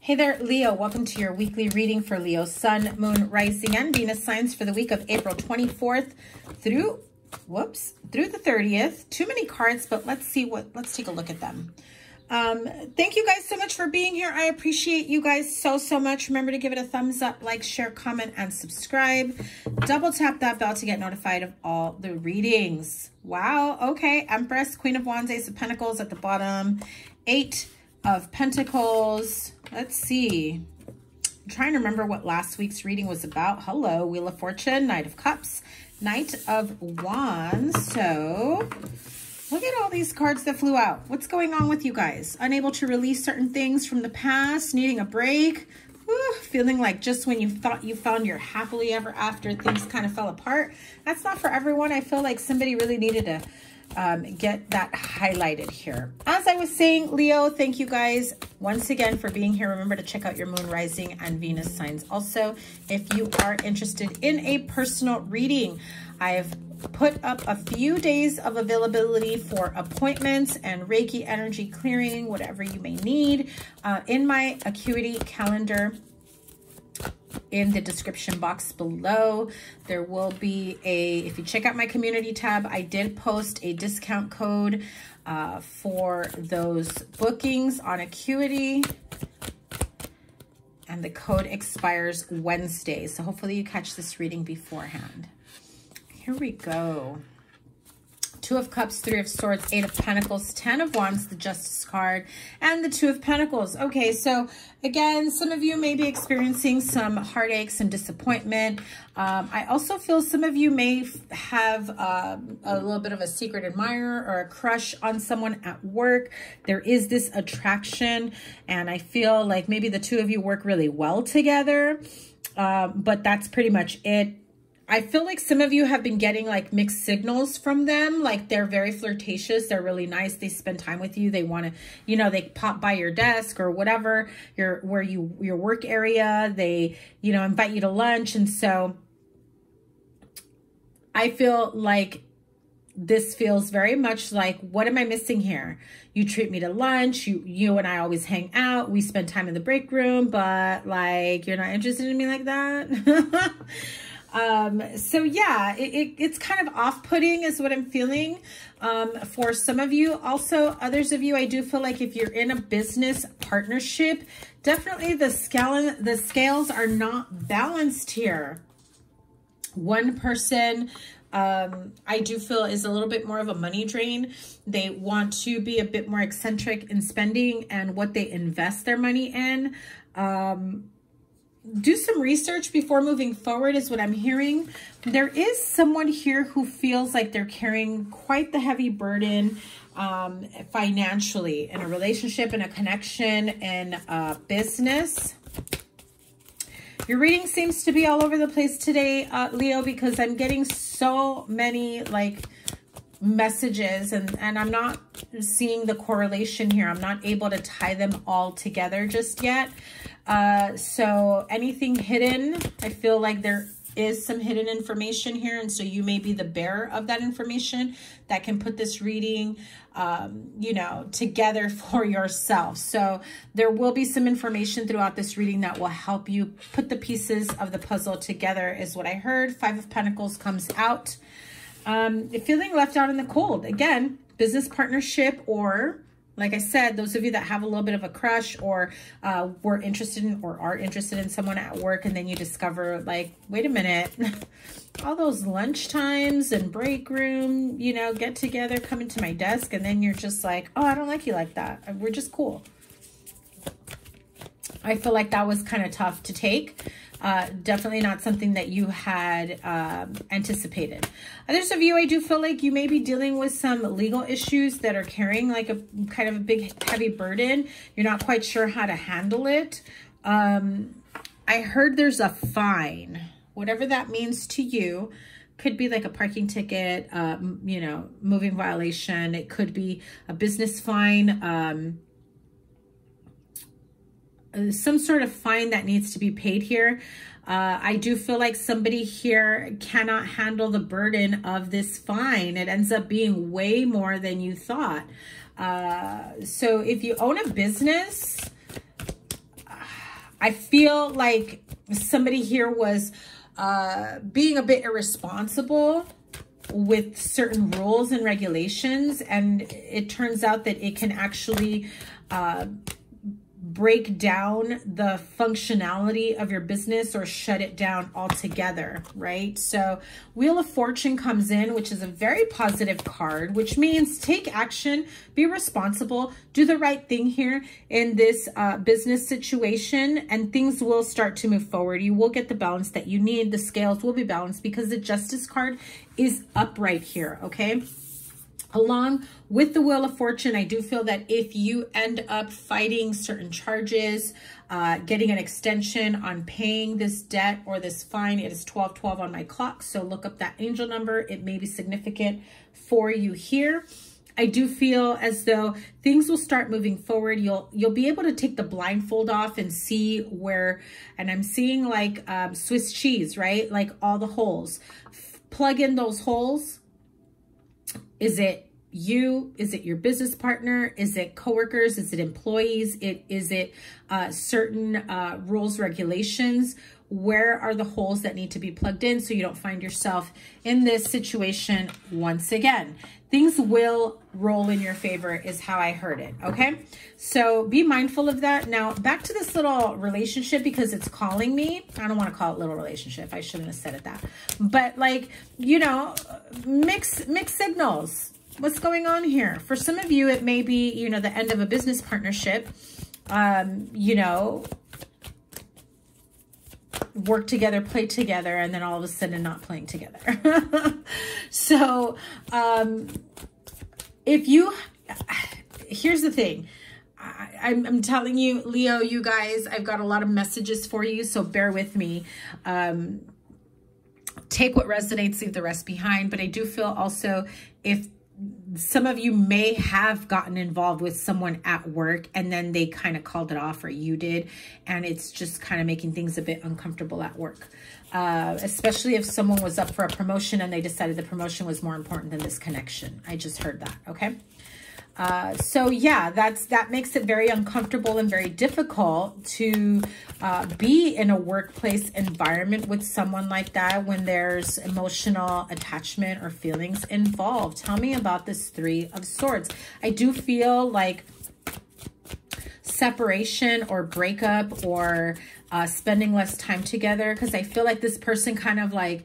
Hey there, Leo. Welcome to your weekly reading for Leo, Sun, Moon, Rising, and Venus signs for the week of April 24th through the 30th. Too many cards, but let's take a look at them. Thank you guys so much for being here. I appreciate you guys so much. Remember to give it a thumbs up, like, share, comment, and subscribe. Double tap that bell to get notified of all the readings. Wow. Okay. Empress, Queen of Wands, Ace of Pentacles at the bottom, 8 of Pentacles. Let's see. I'm trying to remember what last week's reading was about. Hello, Wheel of Fortune, Knight of Cups, Knight of Wands. So look at all these cards that flew out. What's going on with you guys? Unable to release certain things from the past, needing a break, feeling like just when you thought you found your happily ever after, things kind of fell apart. That's not for everyone. I feel like somebody really needed to get that highlighted here. As I was saying, Leo, thank you guys once again for being here. Remember to check out your Moon, Rising, and Venus signs. Also, if you are interested in a personal reading, I've put up a few days of availability for appointments and Reiki energy clearing, whatever you may need, in my Acuity calendar. In the description box below, there will be if you check out my community tab, I did post a discount code for those bookings on Acuity, and the code expires Wednesday. So hopefully you catch this reading beforehand. Here we go. 2 of Cups, 3 of Swords, 8 of Pentacles, 10 of Wands, the Justice card, and the 2 of Pentacles. Okay, so again, some of you may be experiencing some heartaches and disappointment. I also feel some of you may have a little bit of a secret admirer or a crush on someone at work. There is this attraction, and I feel like maybe the two of you work really well together, but that's pretty much it. I feel like some of you have been getting like mixed signals from them. Like they're very flirtatious. They're really nice. They spend time with you. They want to, you know, they pop by your desk or whatever, your work area. They, you know, invite you to lunch. And so I feel like this feels very much like, what am I missing here? You treat me to lunch. You and I always hang out. We spend time in the break room, but like, you're not interested in me like that. So yeah, it's kind of off-putting is what I'm feeling, for some of you. Also, others of you, I do feel like if you're in a business partnership, definitely the scales are not balanced here. One person, I do feel is a little bit more of a money drain. They want to be a bit more eccentric in spending and what they invest their money in. Do some research before moving forward is what I'm hearing. There is someone here who feels like they're carrying quite the heavy burden financially in a relationship, in a connection, in a business. Your reading seems to be all over the place today, Leo, because I'm getting so many like messages and I'm not seeing the correlation here. I'm not able to tie them all together just yet. So anything hidden, I feel like there is some hidden information here. And so you may be the bearer of that information that can put this reading, you know, together for yourself. So there will be some information throughout this reading that will help you put the pieces of the puzzle together is what I heard. 5 of Pentacles comes out. Feeling left out in the cold. Again, business partnership, or like I said, those of you that have a little bit of a crush or were interested in or are interested in someone at work, and then you discover like, wait a minute, all those lunch times and break room, you know, get together, come into my desk, and then you're just like, oh, I don't like you like that. We're just cool. I feel like that was kind of tough to take. Definitely not something that you had anticipated. Others of you, I do feel like you may be dealing with some legal issues that are carrying like a kind of a big heavy burden. You're not quite sure how to handle it. I heard there's a fine, whatever that means to you. Could be like a parking ticket, you know, moving violation. It could be a business fine, some sort of fine that needs to be paid here. I do feel like somebody here cannot handle the burden of this fine. It ends up being way more than you thought. So if you own a business, I feel like somebody here was being a bit irresponsible with certain rules and regulations, and it turns out that it can actually break down the functionality of your business or shut it down altogether, right? So Wheel of Fortune comes in, which is a very positive card, which means take action, be responsible, do the right thing here in this business situation, and things will start to move forward. You will get the balance that you need. The scales will be balanced because the Justice card is upright here, okay? Along with the Wheel of Fortune, I do feel that if you end up fighting certain charges, getting an extension on paying this debt or this fine, it is 1212 on my clock. So look up that angel number. It may be significant for you here. I do feel as though things will start moving forward. You'll be able to take the blindfold off and see where, and I'm seeing like Swiss cheese, right? Like all the holes. Plug in those holes. Is it you? Is it your business partner? Is it coworkers? Is it employees? Is it certain rules, regulations? Where are the holes that need to be plugged in so you don't find yourself in this situation once again? Things will roll in your favor is how I heard it, okay? So be mindful of that. Now, back to this little relationship because it's calling me. I don't want to call it little relationship. I shouldn't have said it that. But like, you know, mixed signals. What's going on here? For some of you, it may be, you know, the end of a business partnership, you know, work together, play together, and then all of a sudden not playing together. So, if you, here's the thing. I'm telling you, Leo, you guys, I've got a lot of messages for you, so bear with me. Take what resonates, leave the rest behind. But I do feel also if some of you may have gotten involved with someone at work and then they kind of called it off, or you did, and it's just kind of making things a bit uncomfortable at work. Especially if someone was up for a promotion and they decided the promotion was more important than this connection. I just heard that, okay? So yeah, that makes it very uncomfortable and very difficult to be in a workplace environment with someone like that when there's emotional attachment or feelings involved. Tell me about this Three of Swords. I do feel like separation or breakup or spending less time together, because I feel like this person kind of like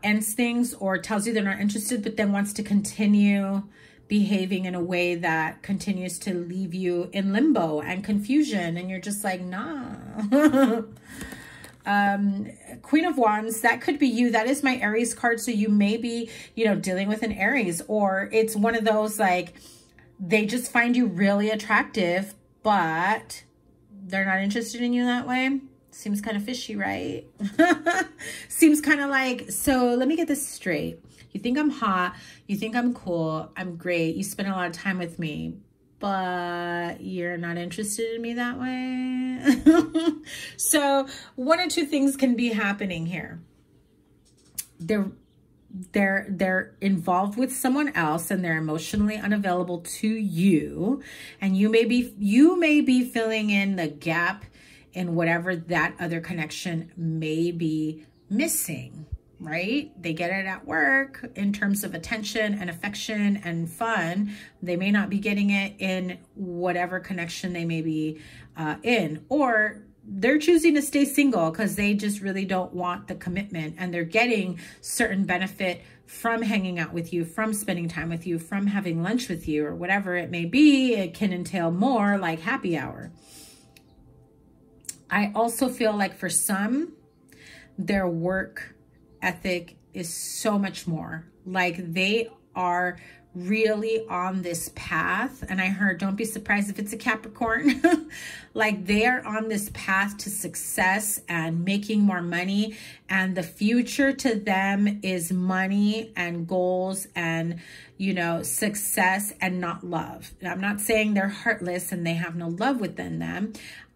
ends things or tells you they're not interested, but then wants to continue behaving in a way that continues to leave you in limbo and confusion, and you're just like, nah. Queen of Wands, that could be you. That is my Aries card. So you may be, you know, dealing with an Aries, or it's one of those like they just find you really attractive, but they're not interested in you that way. Seems kind of fishy, right? Seems kind of like, so let me get this straight. You think I'm hot, you think I'm cool, I'm great, you spend a lot of time with me, but you're not interested in me that way. So one or two things can be happening here. They're involved with someone else and they're emotionally unavailable to you, and you may be filling in the gap in whatever that other connection may be missing. Right? They get it at work in terms of attention and affection and fun. They may not be getting it in whatever connection they may be in, or they're choosing to stay single because they just really don't want the commitment, and they're getting certain benefit from hanging out with you, from spending time with you, from having lunch with you, or whatever it may be. It can entail more like happy hour. I also feel like for some, their work ethic is so much more. Like they are really on this path, and I heard, don't be surprised if it's a Capricorn. Like they are on this path to success and making more money, and the future to them is money and goals and, you know, success and not love. And I'm not saying they're heartless and they have no love within them.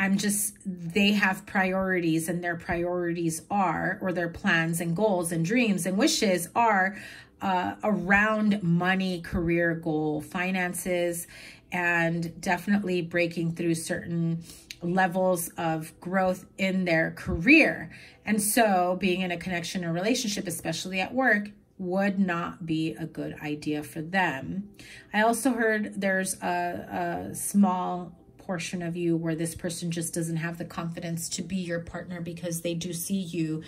I'm just, they have priorities, and their priorities are, or their plans and goals and dreams and wishes are around money, career goal, finances, and definitely breaking through certain levels of growth in their career. And so being in a connection or relationship, especially at work, would not be a good idea for them. I also heard there's a small portion of you where this person just doesn't have the confidence to be your partner because they do see you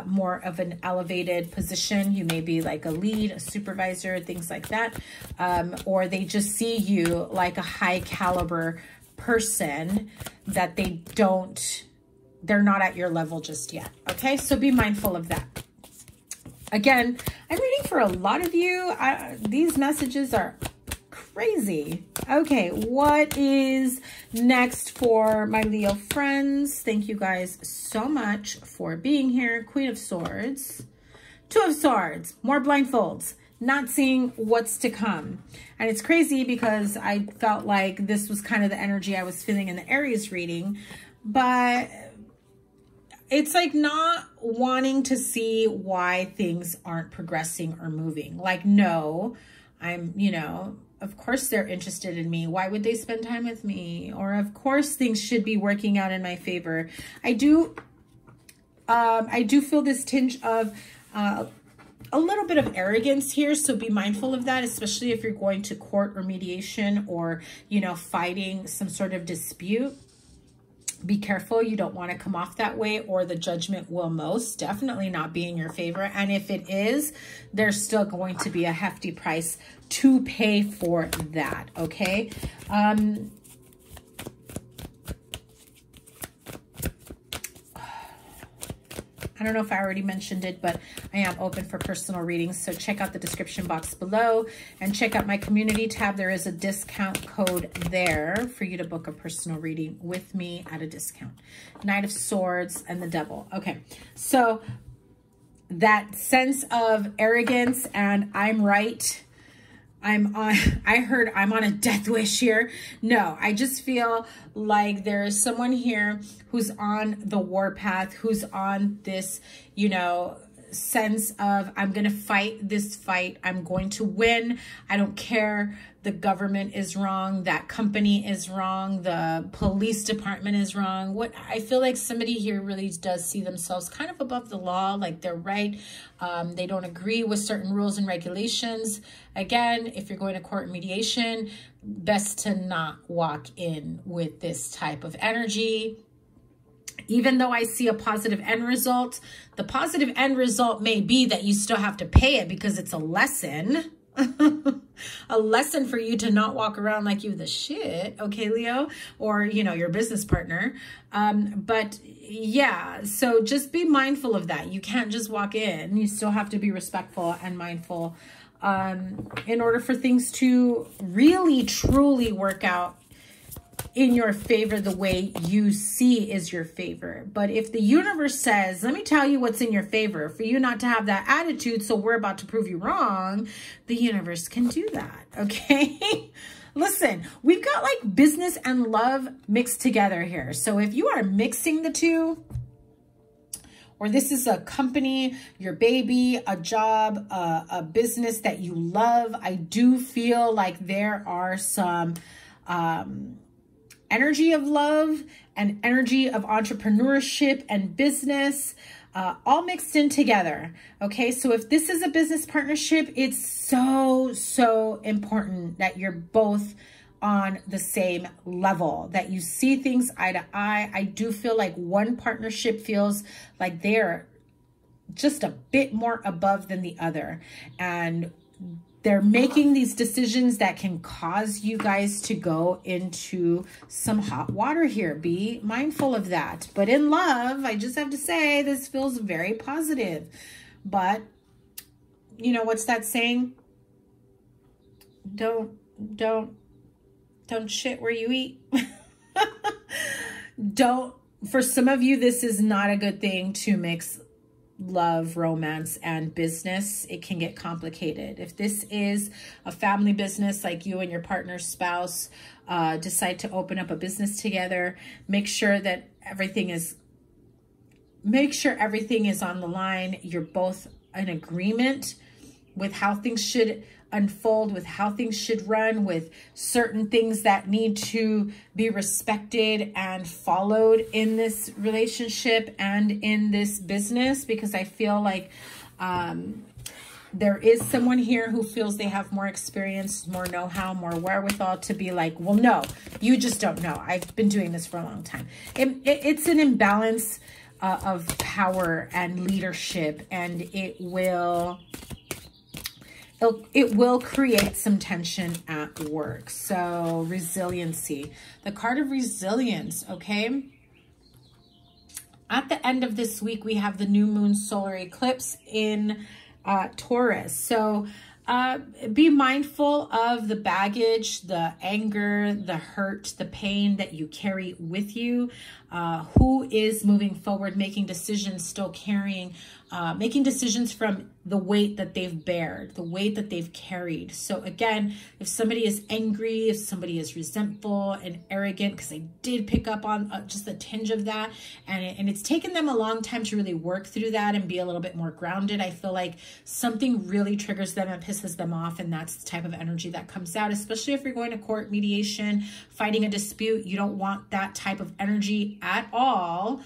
more of an elevated position. You may be like a lead, a supervisor, things like that. Or they just see you like a high caliber person that they're not at your level just yet. Okay, so be mindful of that. Again, I'm reading for a lot of you. These messages are crazy. Okay, what is next for my Leo friends? Thank you guys so much for being here. Queen of Swords, Two of Swords, more blindfolds, not seeing what's to come. And it's crazy because I felt like this was kind of the energy I was feeling in the Aries reading, but it's like not wanting to see why things aren't progressing or moving. Like, no, of course they're interested in me. Why would they spend time with me? Or of course things should be working out in my favor. I do feel this tinge of a little bit of arrogance here. So be mindful of that, especially if you're going to court or mediation or, fighting some sort of dispute. Be careful. You don't want to come off that way, or the judgment will most definitely not be in your favor. And if it is, there's still going to be a hefty price to pay for that. Okay. I don't know if I already mentioned it, but I am open for personal readings. So check out the description box below and check out my community tab. There is a discount code there for you to book a personal reading with me at a discount. Knight of Swords and the Devil. Okay, so that sense of arrogance and I'm right. I heard I'm on a death wish here. No, I just feel like there is someone here who's on the warpath, who's on this, sense of, I'm going to fight this fight. I'm going to win. I don't care. The government is wrong. That company is wrong. The police department is wrong. I feel like somebody here really does see themselves kind of above the law, like they're right. They don't agree with certain rules and regulations. Again, if you're going to court mediation, best to not walk in with this type of energy. Even though I see a positive end result, the positive end result may be that you still have to pay it because it's a lesson. A lesson for you to not walk around like you the shit, okay, Leo, or your business partner. But yeah, so just be mindful of that. You can't just walk in. You still have to be respectful and mindful in order for things to really truly work out in your favor the way you see is your favor. But if the universe says, let me tell you what's in your favor, for you not to have that attitude, so we're about to prove you wrong, the universe can do that, okay? Listen, we've got like business and love mixed together here. So if you are mixing the two, or this is a company, your baby, a job, a business that you love, I do feel like there are some energy of love and energy of entrepreneurship and business all mixed in together. Okay, so if this is a business partnership, it's so important that you're both on the same level, that you see things eye to eye. I do feel like one partnership feels like they're just a bit more above than the other, and they're making these decisions that can cause you guys to go into some hot water here. Be mindful of that. But in love, I just have to say, this feels very positive. But, what's that saying? Don't shit where you eat. For some of you, this is not a good thing to mix love, romance, and business. It can get complicated. If this is a family business, like you and your partner's spouse decide to open up a business together, make sure everything is on the line. You're both in agreement with how things should unfold, with how things should run, with certain things that need to be respected and followed in this relationship and in this business, because I feel like there is someone here who feels they have more experience, more know-how, more wherewithal to be like, well, no, you just don't know. I've been doing this for a long time. It's an imbalance of power and leadership, and it will create some tension at work. So resiliency, the card of resilience, okay? At the end of this week, we have the new moon solar eclipse in Taurus. So be mindful of the baggage, the anger, the hurt, the pain that you carry with you. Who is moving forward, making decisions, still carrying, making decisions from the weight that they've bared, the weight that they've carried. So again, if somebody is angry, if somebody is resentful and arrogant, because I did pick up on just a tinge of that, and it's taken them a long time to really work through that and be a little bit more grounded. I feel like something really triggers them and pisses them off, and that's the type of energy that comes out, especially if you're going to court, mediation, fighting a dispute. You don't want that type of energy at all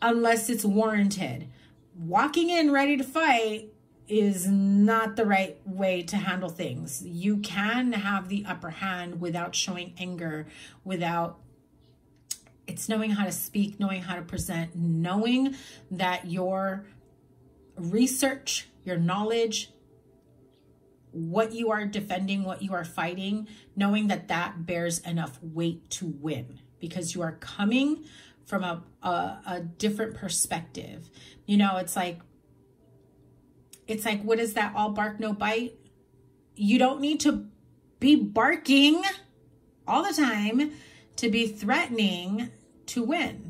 unless it's warranted. Walking in ready to fight is not the right way to handle things. You can have the upper hand without showing anger, it's knowing how to speak, knowing how to present, knowing that your research, your knowledge, what you are defending, what you are fighting, knowing that that bears enough weight to win, because you are coming from a different perspective. You know, it's like, what is that? All bark, no bite. You don't need to be barking all the time to be threatening to win.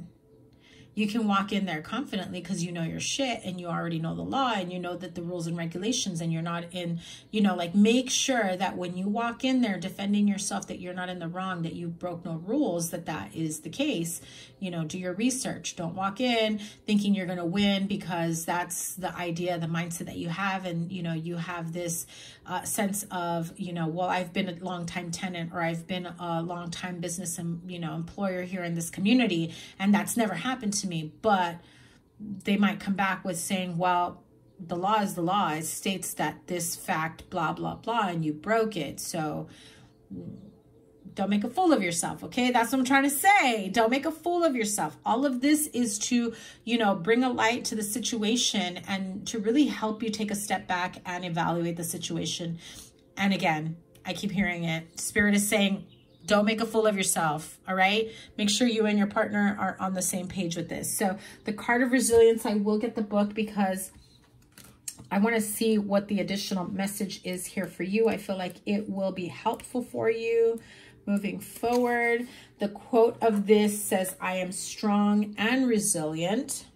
You can walk in there confidently because you know your shit and you already know the law and you know that the rules and regulations, and you're not in, you know, like, make sure that when you walk in there defending yourself, that you're not in the wrong, that you broke no rules, that is the case. You know, do your research. Don't walk in thinking you're going to win, because that's the idea, the mindset that you have. And, you know, you have this sense of, you know, well, I've been a long time tenant, or I've been a long time business and, you know, employer here in this community, and that's never happened to me. But they might come back with saying, well, the law is the law. It states that this fact, blah, blah, blah, and you broke it. So don't make a fool of yourself, okay? That's what I'm trying to say. Don't make a fool of yourself. All of this is to, you know, bring a light to the situation and to really help you take a step back and evaluate the situation. And again, I keep hearing it. Spirit is saying, don't make a fool of yourself, all right? Make sure you and your partner are on the same page with this. So the card of resilience, I will get the book because I want to see what the additional message is here for you. I feel like it will be helpful for you moving forward. The quote of this says, I am strong and resilient.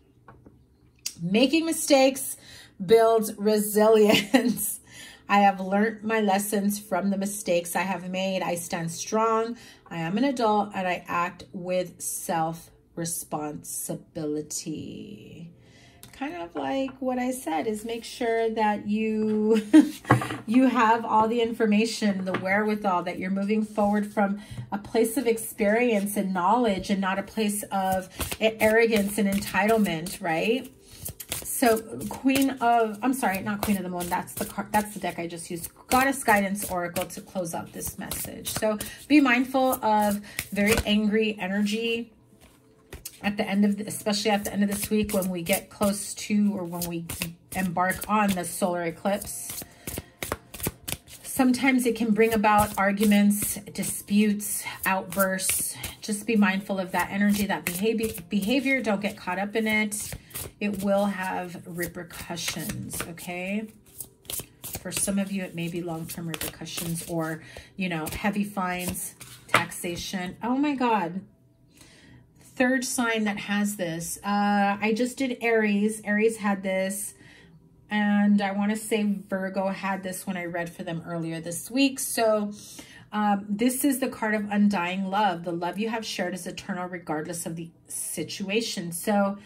Making mistakes builds resilience. I have learned my lessons from the mistakes I have made. I stand strong. I am an adult and I act with self-responsibility. Kind of like what I said, is make sure that you you have all the information, the wherewithal, that you're moving forward from a place of experience and knowledge and not a place of arrogance and entitlement, right? So Queen of, I'm sorry, not Queen of the Moon. That's the card, that's the deck I just used. Goddess Guidance Oracle to close out this message. So be mindful of very angry energy at the end of, especially at the end of this week, when we get close to, or when we embark on the solar eclipse. Sometimes it can bring about arguments, disputes, outbursts. Just be mindful of that energy, that behavior. Don't get caught up in it. It will have repercussions, okay? For some of you, it may be long-term repercussions, or, you know, heavy fines, taxation. Oh my God. Third sign that has this. I just did Aries. Aries had this. And I want to say Virgo had this when I read for them earlier this week. So this is the card of undying love. The love you have shared is eternal regardless of the situation. So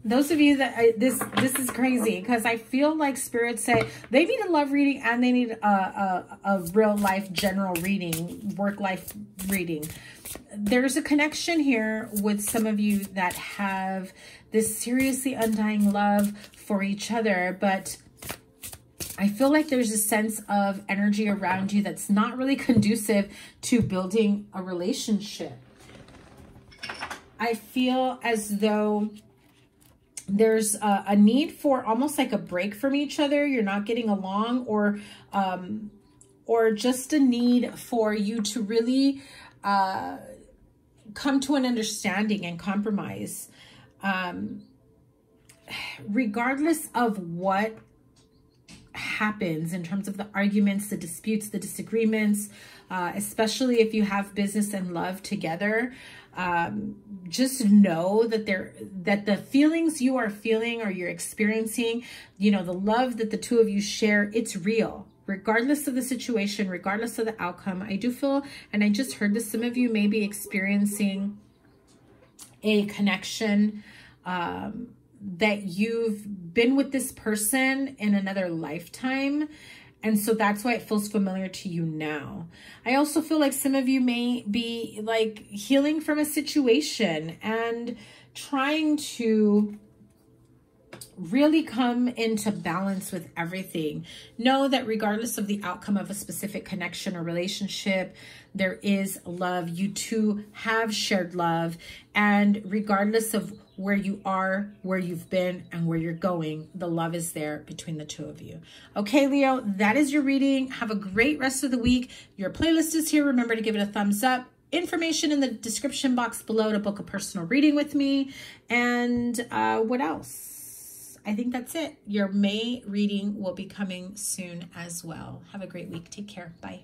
Those of you that this is crazy, because I feel like Spirit say they need a love reading and they need a real life general reading, work life reading. There's a connection here with some of you that have this seriously undying love for each other, but I feel like there's a sense of energy around you that's not really conducive to building a relationship. I feel as though there's a need for almost like a break from each other. You're not getting along, or just a need for you to really come to an understanding and compromise. Regardless of what happens in terms of the arguments, the disputes, the disagreements, especially if you have business and love together, just know that that the feelings you are feeling or you're experiencing, you know, the love that the two of you share, it's real. Regardless of the situation, regardless of the outcome. I do feel, and I just heard this, some of you may be experiencing a connection, that you've been with this person in another lifetime. And so that's why it feels familiar to you now. I also feel like some of you may be like healing from a situation and trying to really come into balance with everything. Know that regardless of the outcome of a specific connection or relationship, there is love. You two have shared love. And regardless of where you are, where you've been, and where you're going, the love is there between the two of you. Okay, Leo, that is your reading. Have a great rest of the week. Your playlist is here. Remember to give it a thumbs up. Information in the description box below to book a personal reading with me. And what else? I think that's it. Your May reading will be coming soon as well. Have a great week. Take care. Bye.